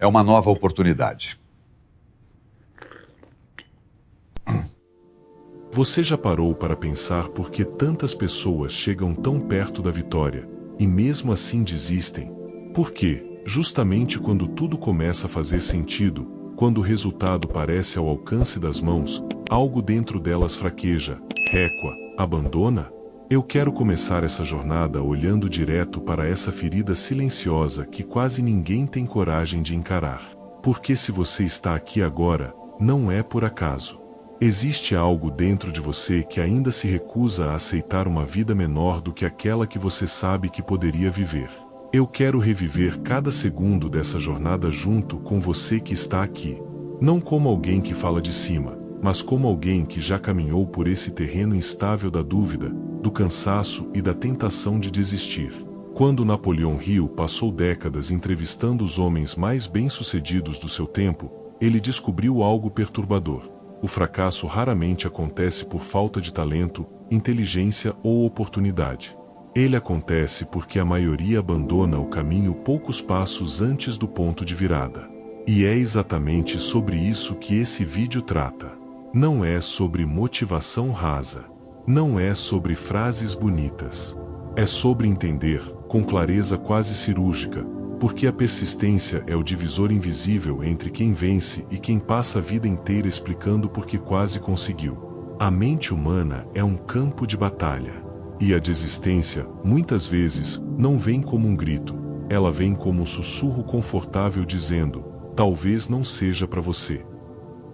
é uma nova oportunidade. Você já parou para pensar por que tantas pessoas chegam tão perto da vitória e mesmo assim desistem? Porque, justamente quando tudo começa a fazer sentido, quando o resultado parece ao alcance das mãos, algo dentro delas fraqueja, recua, abandona? Eu quero começar essa jornada olhando direto para essa ferida silenciosa que quase ninguém tem coragem de encarar. Porque se você está aqui agora, não é por acaso. Existe algo dentro de você que ainda se recusa a aceitar uma vida menor do que aquela que você sabe que poderia viver. Eu quero reviver cada segundo dessa jornada junto com você que está aqui. Não como alguém que fala de cima, mas como alguém que já caminhou por esse terreno instável da dúvida, do cansaço e da tentação de desistir. Quando Napoleão Hill passou décadas entrevistando os homens mais bem-sucedidos do seu tempo, ele descobriu algo perturbador. O fracasso raramente acontece por falta de talento, inteligência ou oportunidade. Ele acontece porque a maioria abandona o caminho poucos passos antes do ponto de virada. E é exatamente sobre isso que esse vídeo trata. Não é sobre motivação rasa. Não é sobre frases bonitas. É sobre entender, com clareza quase cirúrgica, porque a persistência é o divisor invisível entre quem vence e quem passa a vida inteira explicando por que quase conseguiu. A mente humana é um campo de batalha. E a desistência, muitas vezes, não vem como um grito. Ela vem como um sussurro confortável dizendo, talvez não seja para você.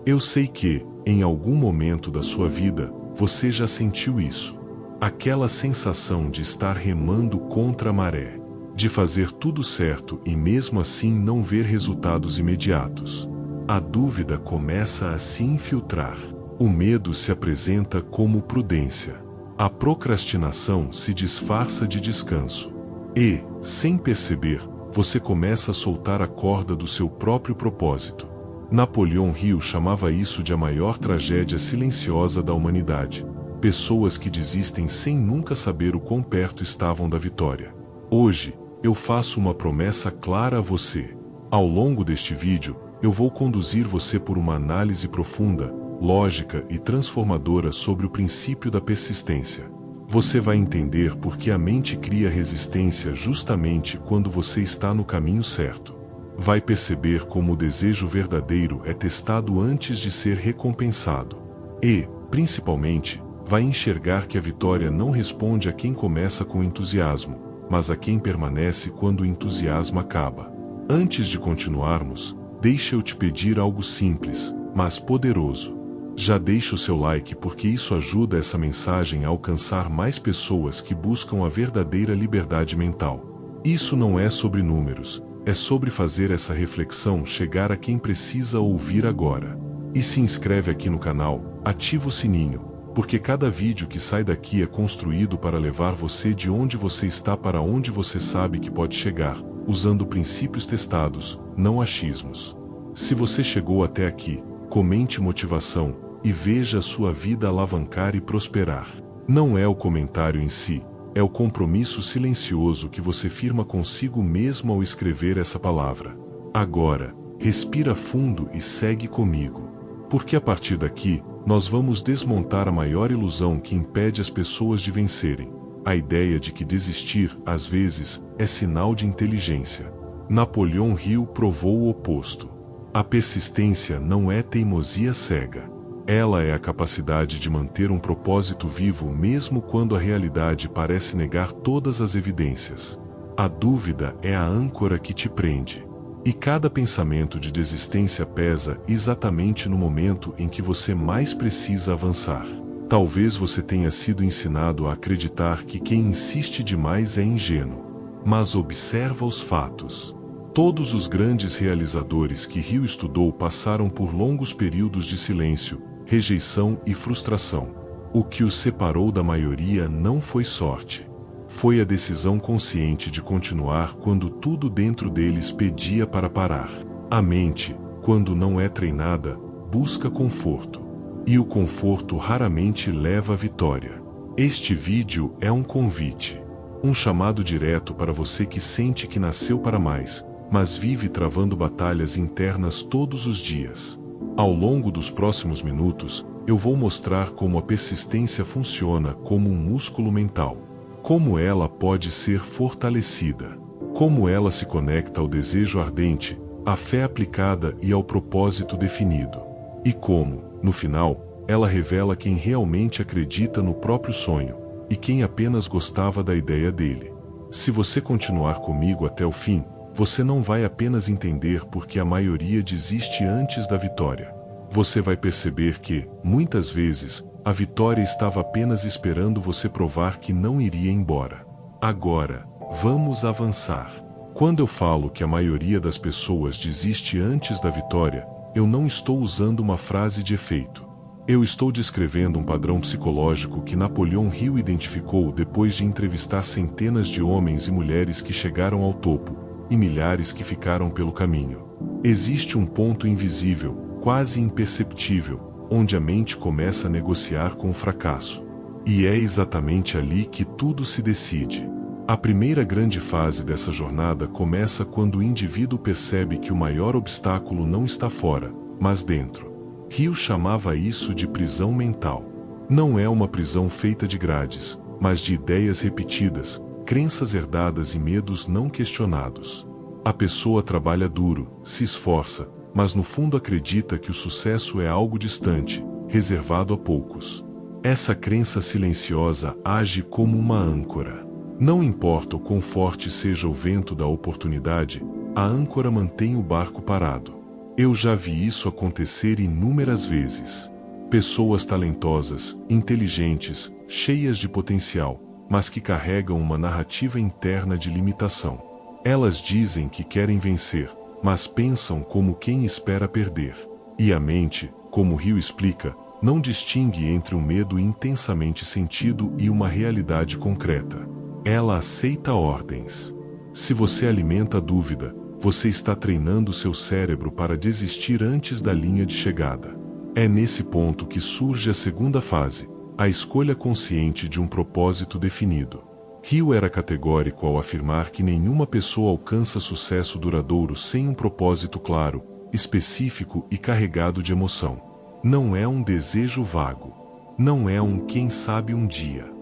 Eu sei que, em algum momento da sua vida, você já sentiu isso. Aquela sensação de estar remando contra a maré. De fazer tudo certo e mesmo assim não ver resultados imediatos. A dúvida começa a se infiltrar. O medo se apresenta como prudência. A procrastinação se disfarça de descanso. E, sem perceber, você começa a soltar a corda do seu próprio propósito. Napoleão Hill chamava isso de a maior tragédia silenciosa da humanidade. Pessoas que desistem sem nunca saber o quão perto estavam da vitória. Hoje, eu faço uma promessa clara a você. Ao longo deste vídeo, eu vou conduzir você por uma análise profunda, lógica e transformadora sobre o princípio da persistência. Você vai entender por que a mente cria resistência justamente quando você está no caminho certo. Vai perceber como o desejo verdadeiro é testado antes de ser recompensado. E, principalmente, vai enxergar que a vitória não responde a quem começa com entusiasmo, mas a quem permanece quando o entusiasmo acaba. Antes de continuarmos, deixa eu te pedir algo simples, mas poderoso. Já deixa o seu like porque isso ajuda essa mensagem a alcançar mais pessoas que buscam a verdadeira liberdade mental. Isso não é sobre números, é sobre fazer essa reflexão chegar a quem precisa ouvir agora. E se inscreve aqui no canal, ativa o sininho, porque cada vídeo que sai daqui é construído para levar você de onde você está para onde você sabe que pode chegar, usando princípios testados, não achismos. Se você chegou até aqui, comente motivação e veja a sua vida alavancar e prosperar. Não é o comentário em si, é o compromisso silencioso que você firma consigo mesmo ao escrever essa palavra. Agora, respira fundo e segue comigo. Porque a partir daqui, nós vamos desmontar a maior ilusão que impede as pessoas de vencerem. A ideia de que desistir, às vezes, é sinal de inteligência. Napoleão Hill provou o oposto. A persistência não é teimosia cega. Ela é a capacidade de manter um propósito vivo mesmo quando a realidade parece negar todas as evidências. A dúvida é a âncora que te prende. E cada pensamento de desistência pesa exatamente no momento em que você mais precisa avançar. Talvez você tenha sido ensinado a acreditar que quem insiste demais é ingênuo. Mas observa os fatos. Todos os grandes realizadores que Hill estudou passaram por longos períodos de silêncio, rejeição e frustração. O que os separou da maioria não foi sorte. Foi a decisão consciente de continuar quando tudo dentro deles pedia para parar. A mente, quando não é treinada, busca conforto. E o conforto raramente leva à vitória. Este vídeo é um convite. Um chamado direto para você que sente que nasceu para mais, mas vive travando batalhas internas todos os dias. Ao longo dos próximos minutos, eu vou mostrar como a persistência funciona como um músculo mental, como ela pode ser fortalecida, como ela se conecta ao desejo ardente, à fé aplicada e ao propósito definido, e como, no final, ela revela quem realmente acredita no próprio sonho e quem apenas gostava da ideia dele. Se você continuar comigo até o fim, você não vai apenas entender porque a maioria desiste antes da vitória. Você vai perceber que, muitas vezes, a vitória estava apenas esperando você provar que não iria embora. Agora, vamos avançar. Quando eu falo que a maioria das pessoas desiste antes da vitória, eu não estou usando uma frase de efeito. Eu estou descrevendo um padrão psicológico que Napoleão Hill identificou depois de entrevistar centenas de homens e mulheres que chegaram ao topo, e milhares que ficaram pelo caminho. Existe um ponto invisível, quase imperceptível, onde a mente começa a negociar com o fracasso. E é exatamente ali que tudo se decide. A primeira grande fase dessa jornada começa quando o indivíduo percebe que o maior obstáculo não está fora, mas dentro. Hill chamava isso de prisão mental. Não é uma prisão feita de grades, mas de ideias repetidas, crenças herdadas e medos não questionados. A pessoa trabalha duro, se esforça, mas no fundo acredita que o sucesso é algo distante, reservado a poucos. Essa crença silenciosa age como uma âncora. Não importa o quão forte seja o vento da oportunidade, a âncora mantém o barco parado. Eu já vi isso acontecer inúmeras vezes. Pessoas talentosas, inteligentes, cheias de potencial, mas que carregam uma narrativa interna de limitação. Elas dizem que querem vencer, mas pensam como quem espera perder. E a mente, como Hill explica, não distingue entre um medo intensamente sentido e uma realidade concreta. Ela aceita ordens. Se você alimenta a dúvida, você está treinando seu cérebro para desistir antes da linha de chegada. É nesse ponto que surge a segunda fase, a escolha consciente de um propósito definido. Hill era categórico ao afirmar que nenhuma pessoa alcança sucesso duradouro sem um propósito claro, específico e carregado de emoção. Não é um desejo vago. Não é um quem sabe um dia.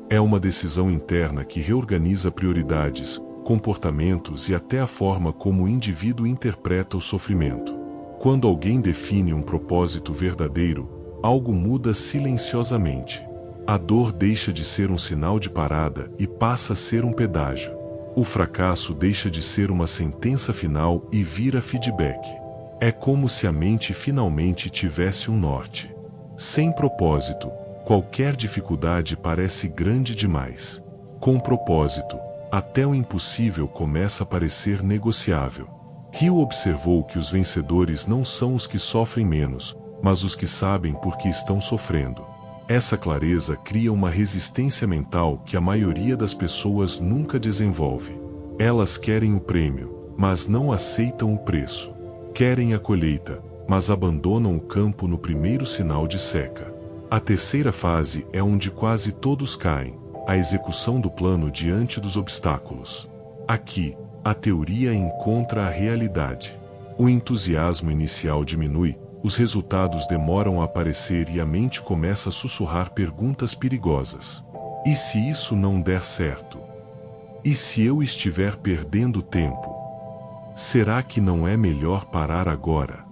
É uma decisão interna que reorganiza prioridades, comportamentos e até a forma como o indivíduo interpreta o sofrimento. Quando alguém define um propósito verdadeiro, algo muda silenciosamente. A dor deixa de ser um sinal de parada e passa a ser um pedágio. O fracasso deixa de ser uma sentença final e vira feedback. É como se a mente finalmente tivesse um norte. Sem propósito, qualquer dificuldade parece grande demais. Com propósito, até o impossível começa a parecer negociável. Hill observou que os vencedores não são os que sofrem menos, mas os que sabem por que estão sofrendo. Essa clareza cria uma resistência mental que a maioria das pessoas nunca desenvolve. Elas querem o prêmio, mas não aceitam o preço. Querem a colheita, mas abandonam o campo no primeiro sinal de seca. A terceira fase é onde quase todos caem, a execução do plano diante dos obstáculos. Aqui, a teoria encontra a realidade. O entusiasmo inicial diminui, os resultados demoram a aparecer e a mente começa a sussurrar perguntas perigosas. E se isso não der certo? E se eu estiver perdendo tempo? Será que não é melhor parar agora?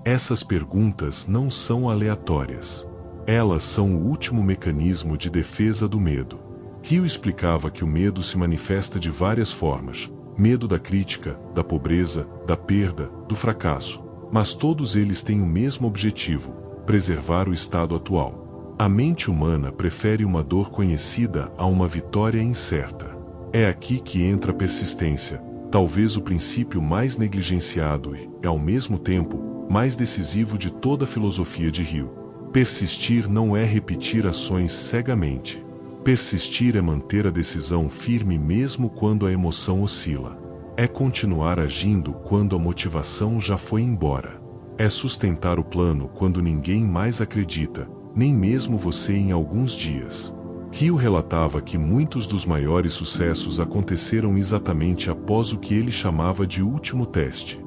Essas perguntas não são aleatórias. Elas são o último mecanismo de defesa do medo. Hill explicava que o medo se manifesta de várias formas: medo da crítica, da pobreza, da perda, do fracasso. Mas todos eles têm o mesmo objetivo: preservar o estado atual. A mente humana prefere uma dor conhecida a uma vitória incerta. É aqui que entra a persistência, talvez o princípio mais negligenciado e, ao mesmo tempo, mais decisivo de toda a filosofia de Hill. Persistir não é repetir ações cegamente. Persistir é manter a decisão firme mesmo quando a emoção oscila. É continuar agindo quando a motivação já foi embora. É sustentar o plano quando ninguém mais acredita, nem mesmo você em alguns dias. Rio relatava que muitos dos maiores sucessos aconteceram exatamente após o que ele chamava de último teste.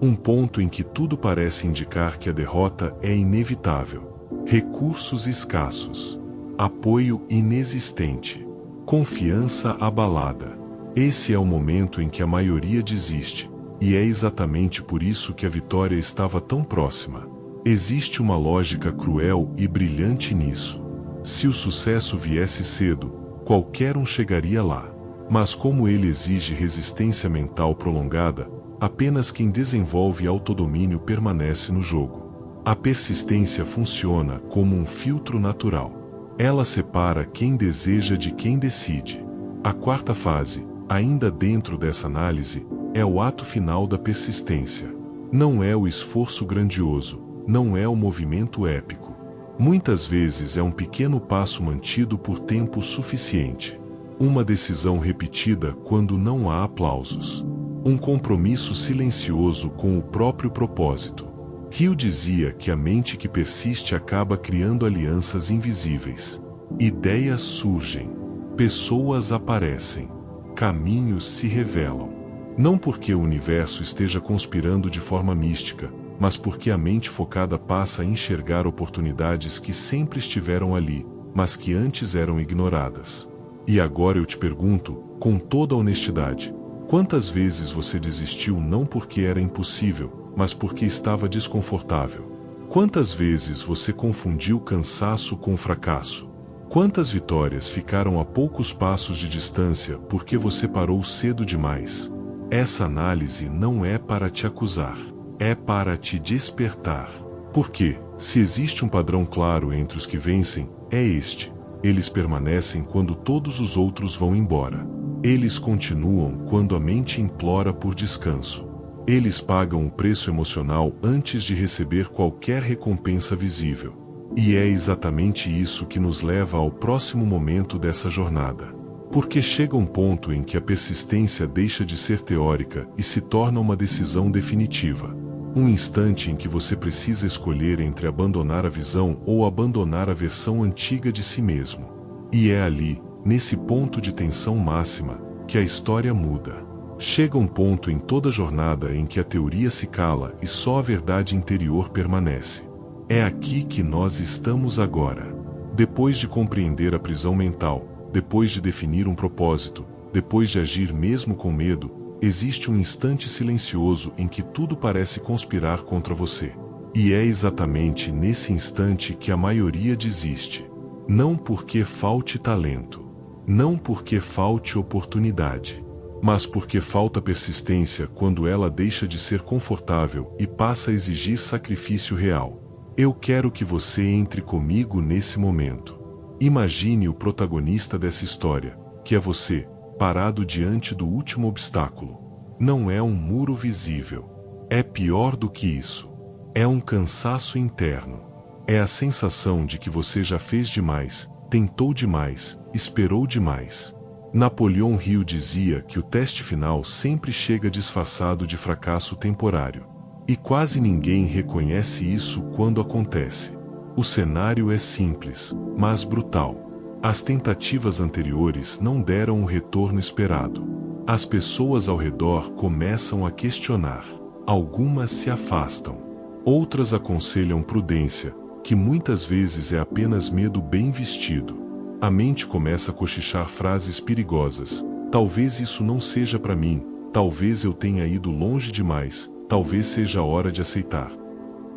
Um ponto em que tudo parece indicar que a derrota é inevitável. Recursos escassos. Apoio inexistente. Confiança abalada. Esse é o momento em que a maioria desiste, e é exatamente por isso que a vitória estava tão próxima. Existe uma lógica cruel e brilhante nisso. Se o sucesso viesse cedo, qualquer um chegaria lá. Mas como ele exige resistência mental prolongada, apenas quem desenvolve autodomínio permanece no jogo. A persistência funciona como um filtro natural. Ela separa quem deseja de quem decide. A quarta fase, ainda dentro dessa análise, é o ato final da persistência. Não é o esforço grandioso, não é o movimento épico. Muitas vezes é um pequeno passo mantido por tempo suficiente. Uma decisão repetida quando não há aplausos. Um compromisso silencioso com o próprio propósito. Rio dizia que a mente que persiste acaba criando alianças invisíveis. Ideias surgem. Pessoas aparecem. Caminhos se revelam. Não porque o universo esteja conspirando de forma mística, mas porque a mente focada passa a enxergar oportunidades que sempre estiveram ali, mas que antes eram ignoradas. E agora eu te pergunto, com toda a honestidade, quantas vezes você desistiu não porque era impossível, mas porque estava desconfortável? Quantas vezes você confundiu cansaço com fracasso? Quantas vitórias ficaram a poucos passos de distância porque você parou cedo demais? Essa análise não é para te acusar. É para te despertar. Porque, se existe um padrão claro entre os que vencem, é este. Eles permanecem quando todos os outros vão embora. Eles continuam quando a mente implora por descanso. Eles pagam o preço emocional antes de receber qualquer recompensa visível. E é exatamente isso que nos leva ao próximo momento dessa jornada. Porque chega um ponto em que a persistência deixa de ser teórica e se torna uma decisão definitiva. Um instante em que você precisa escolher entre abandonar a visão ou abandonar a versão antiga de si mesmo. E é ali, nesse ponto de tensão máxima, que a história muda. Chega um ponto em toda jornada em que a teoria se cala e só a verdade interior permanece. É aqui que nós estamos agora. Depois de compreender a prisão mental, depois de definir um propósito, depois de agir mesmo com medo, existe um instante silencioso em que tudo parece conspirar contra você. E é exatamente nesse instante que a maioria desiste. Não porque falte talento, não porque falte oportunidade, mas porque falta persistência quando ela deixa de ser confortável e passa a exigir sacrifício real. Eu quero que você entre comigo nesse momento. Imagine o protagonista dessa história, que é você, parado diante do último obstáculo. Não é um muro visível. É pior do que isso. É um cansaço interno. É a sensação de que você já fez demais, tentou demais, esperou demais. Napoleão Hill dizia que o teste final sempre chega disfarçado de fracasso temporário. E quase ninguém reconhece isso quando acontece. O cenário é simples, mas brutal. As tentativas anteriores não deram o retorno esperado. As pessoas ao redor começam a questionar. Algumas se afastam. Outras aconselham prudência, que muitas vezes é apenas medo bem vestido. A mente começa a cochichar frases perigosas. Talvez isso não seja para mim, talvez eu tenha ido longe demais, talvez seja a hora de aceitar.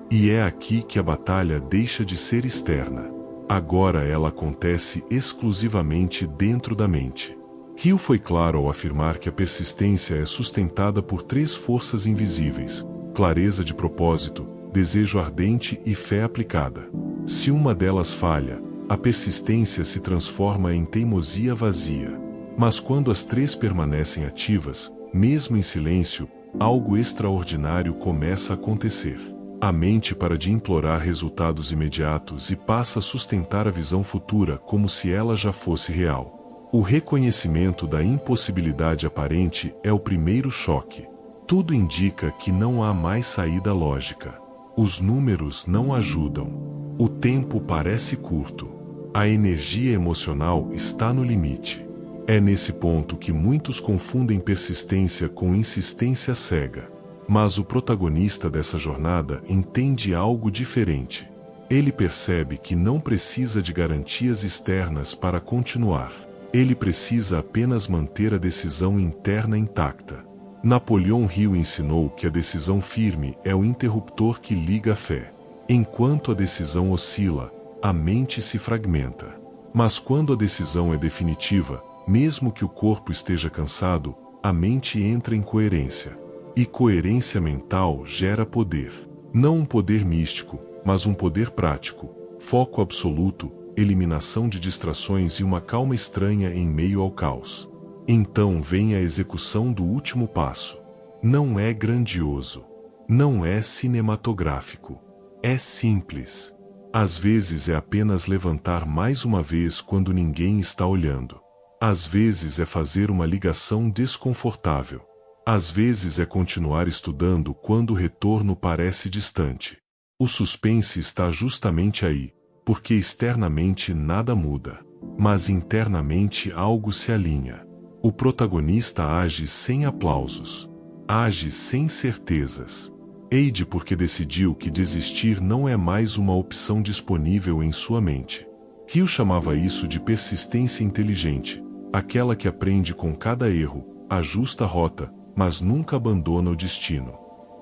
E é aqui que a batalha deixa de ser externa. Agora ela acontece exclusivamente dentro da mente. Hill foi claro ao afirmar que a persistência é sustentada por 3 forças invisíveis: clareza de propósito, desejo ardente e fé aplicada. Se uma delas falha, a persistência se transforma em teimosia vazia. Mas quando as 3 permanecem ativas, mesmo em silêncio, algo extraordinário começa a acontecer. A mente para de implorar resultados imediatos e passa a sustentar a visão futura como se ela já fosse real. O reconhecimento da impossibilidade aparente é o primeiro choque. Tudo indica que não há mais saída lógica. Os números não ajudam. O tempo parece curto. A energia emocional está no limite. É nesse ponto que muitos confundem persistência com insistência cega. Mas o protagonista dessa jornada entende algo diferente. Ele percebe que não precisa de garantias externas para continuar. Ele precisa apenas manter a decisão interna intacta. Napoleão Hill ensinou que a decisão firme é o interruptor que liga a fé. Enquanto a decisão oscila, a mente se fragmenta. Mas quando a decisão é definitiva, mesmo que o corpo esteja cansado, a mente entra em coerência. E coerência mental gera poder. Não um poder místico, mas um poder prático, foco absoluto, eliminação de distrações e uma calma estranha em meio ao caos. Então vem a execução do último passo. Não é grandioso. Não é cinematográfico. É simples. Às vezes é apenas levantar mais uma vez quando ninguém está olhando. Às vezes é fazer uma ligação desconfortável. Às vezes é continuar estudando quando o retorno parece distante. O suspense está justamente aí, porque externamente nada muda, mas internamente algo se alinha. O protagonista age sem aplausos, age sem certezas. Age porque decidiu que desistir não é mais uma opção disponível em sua mente. Hill chamava isso de persistência inteligente, aquela que aprende com cada erro, ajusta a rota, mas nunca abandona o destino.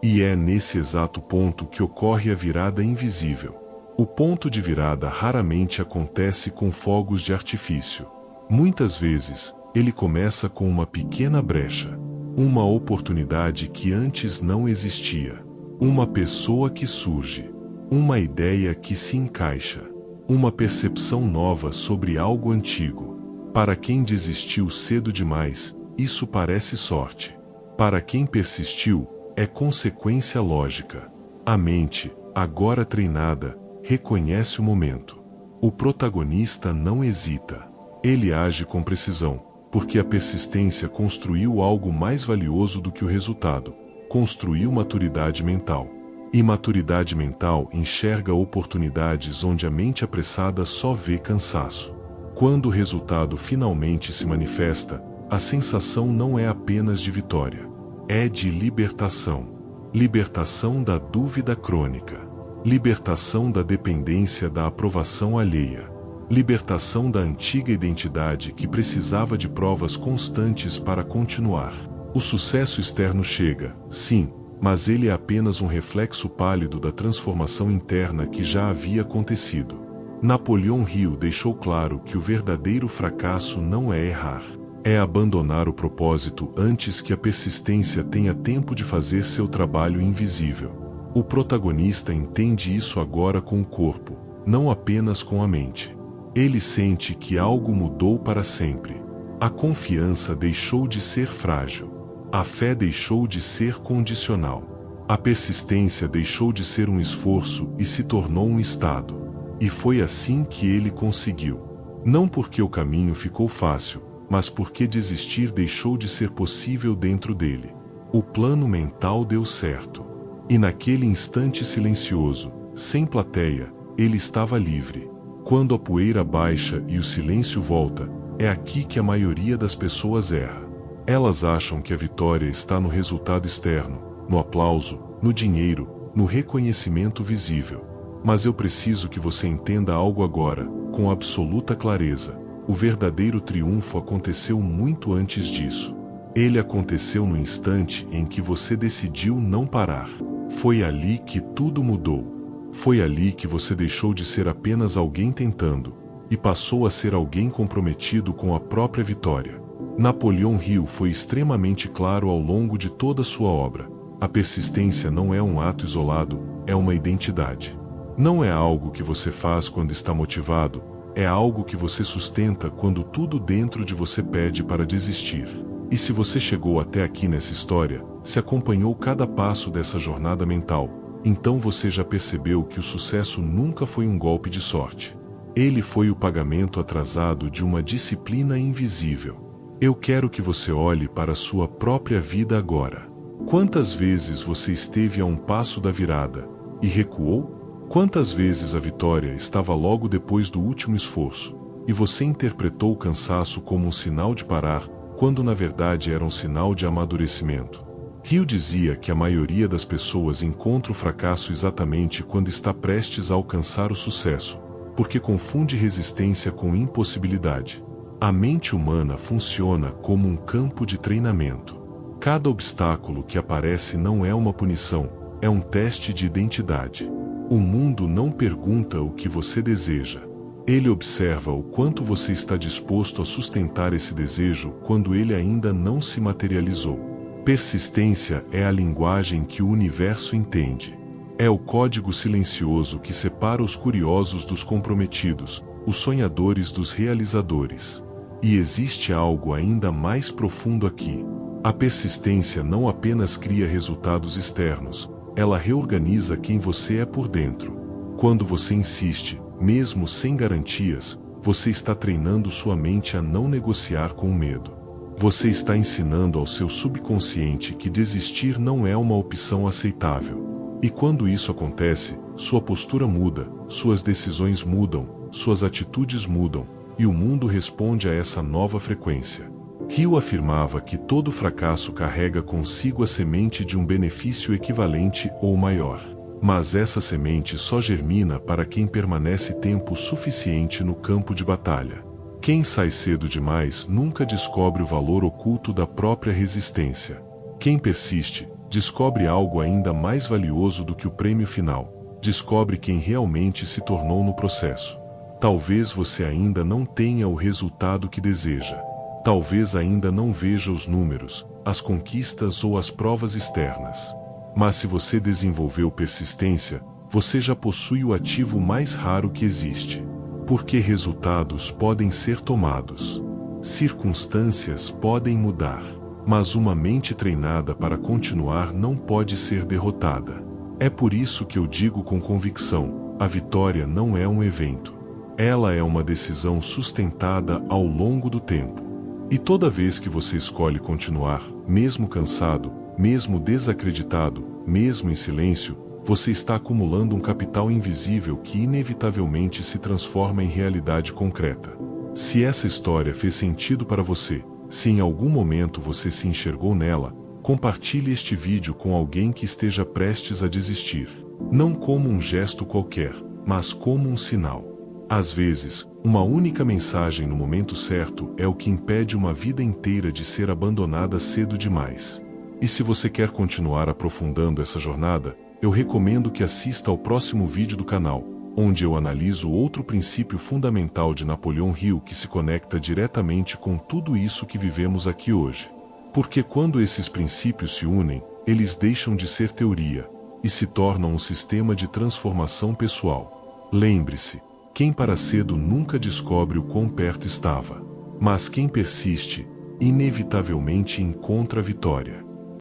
E é nesse exato ponto que ocorre a virada invisível. O ponto de virada raramente acontece com fogos de artifício. Muitas vezes, ele começa com uma pequena brecha, uma oportunidade que antes não existia, uma pessoa que surge, uma ideia que se encaixa, uma percepção nova sobre algo antigo. Para quem desistiu cedo demais, isso parece sorte. Para quem persistiu, é consequência lógica. A mente, agora treinada, reconhece o momento. O protagonista não hesita. Ele age com precisão, porque a persistência construiu algo mais valioso do que o resultado. Construiu maturidade mental. E maturidade mental enxerga oportunidades onde a mente apressada só vê cansaço. Quando o resultado finalmente se manifesta, a sensação não é apenas de vitória. É de libertação. Libertação da dúvida crônica. Libertação da dependência da aprovação alheia. Libertação da antiga identidade que precisava de provas constantes para continuar. O sucesso externo chega, sim, mas ele é apenas um reflexo pálido da transformação interna que já havia acontecido. Napoleão Hill deixou claro que o verdadeiro fracasso não é errar. É abandonar o propósito antes que a persistência tenha tempo de fazer seu trabalho invisível. O protagonista entende isso agora com o corpo, não apenas com a mente. Ele sente que algo mudou para sempre. A confiança deixou de ser frágil. A fé deixou de ser condicional. A persistência deixou de ser um esforço e se tornou um estado. E foi assim que ele conseguiu. Não porque o caminho ficou fácil, mas porque desistir deixou de ser possível dentro dele. O plano mental deu certo. E naquele instante silencioso, sem plateia, ele estava livre. Quando a poeira baixa e o silêncio volta, é aqui que a maioria das pessoas erra. Elas acham que a vitória está no resultado externo, no aplauso, no dinheiro, no reconhecimento visível. Mas eu preciso que você entenda algo agora, com absoluta clareza. O verdadeiro triunfo aconteceu muito antes disso. Ele aconteceu no instante em que você decidiu não parar. Foi ali que tudo mudou. Foi ali que você deixou de ser apenas alguém tentando, e passou a ser alguém comprometido com a própria vitória. Napoleão Hill foi extremamente claro ao longo de toda sua obra. A persistência não é um ato isolado, é uma identidade. Não é algo que você faz quando está motivado, é algo que você sustenta quando tudo dentro de você pede para desistir. E se você chegou até aqui nessa história, se acompanhou cada passo dessa jornada mental, então você já percebeu que o sucesso nunca foi um golpe de sorte. Ele foi o pagamento atrasado de uma disciplina invisível. Eu quero que você olhe para a sua própria vida agora. Quantas vezes você esteve a um passo da virada e recuou? Quantas vezes a vitória estava logo depois do último esforço, e você interpretou o cansaço como um sinal de parar, quando na verdade era um sinal de amadurecimento? Hill dizia que a maioria das pessoas encontra o fracasso exatamente quando está prestes a alcançar o sucesso, porque confunde resistência com impossibilidade. A mente humana funciona como um campo de treinamento. Cada obstáculo que aparece não é uma punição, é um teste de identidade. O mundo não pergunta o que você deseja. Ele observa o quanto você está disposto a sustentar esse desejo quando ele ainda não se materializou. Persistência é a linguagem que o universo entende. É o código silencioso que separa os curiosos dos comprometidos, os sonhadores dos realizadores. E existe algo ainda mais profundo aqui. A persistência não apenas cria resultados externos, ela reorganiza quem você é por dentro. Quando você insiste, mesmo sem garantias, você está treinando sua mente a não negociar com o medo. Você está ensinando ao seu subconsciente que desistir não é uma opção aceitável. E quando isso acontece, sua postura muda, suas decisões mudam, suas atitudes mudam, e o mundo responde a essa nova frequência. Hill afirmava que todo fracasso carrega consigo a semente de um benefício equivalente ou maior. Mas essa semente só germina para quem permanece tempo suficiente no campo de batalha. Quem sai cedo demais nunca descobre o valor oculto da própria resistência. Quem persiste, descobre algo ainda mais valioso do que o prêmio final. Descobre quem realmente se tornou no processo. Talvez você ainda não tenha o resultado que deseja. Talvez ainda não veja os números, as conquistas ou as provas externas. Mas se você desenvolveu persistência, você já possui o ativo mais raro que existe. Porque resultados podem ser tomados. Circunstâncias podem mudar. Mas uma mente treinada para continuar não pode ser derrotada. É por isso que eu digo com convicção, a vitória não é um evento. Ela é uma decisão sustentada ao longo do tempo. E toda vez que você escolhe continuar, mesmo cansado, mesmo desacreditado, mesmo em silêncio, você está acumulando um capital invisível que inevitavelmente se transforma em realidade concreta. Se essa história fez sentido para você, se em algum momento você se enxergou nela, compartilhe este vídeo com alguém que esteja prestes a desistir. Não como um gesto qualquer, mas como um sinal. Às vezes, uma única mensagem no momento certo é o que impede uma vida inteira de ser abandonada cedo demais. E se você quer continuar aprofundando essa jornada, eu recomendo que assista ao próximo vídeo do canal, onde eu analiso outro princípio fundamental de Napoleon Hill que se conecta diretamente com tudo isso que vivemos aqui hoje. Porque quando esses princípios se unem, eles deixam de ser teoria e se tornam um sistema de transformação pessoal. Lembre-se, quem para cedo nunca descobre o quão perto estava. Mas quem persiste, inevitavelmente encontra a vitória.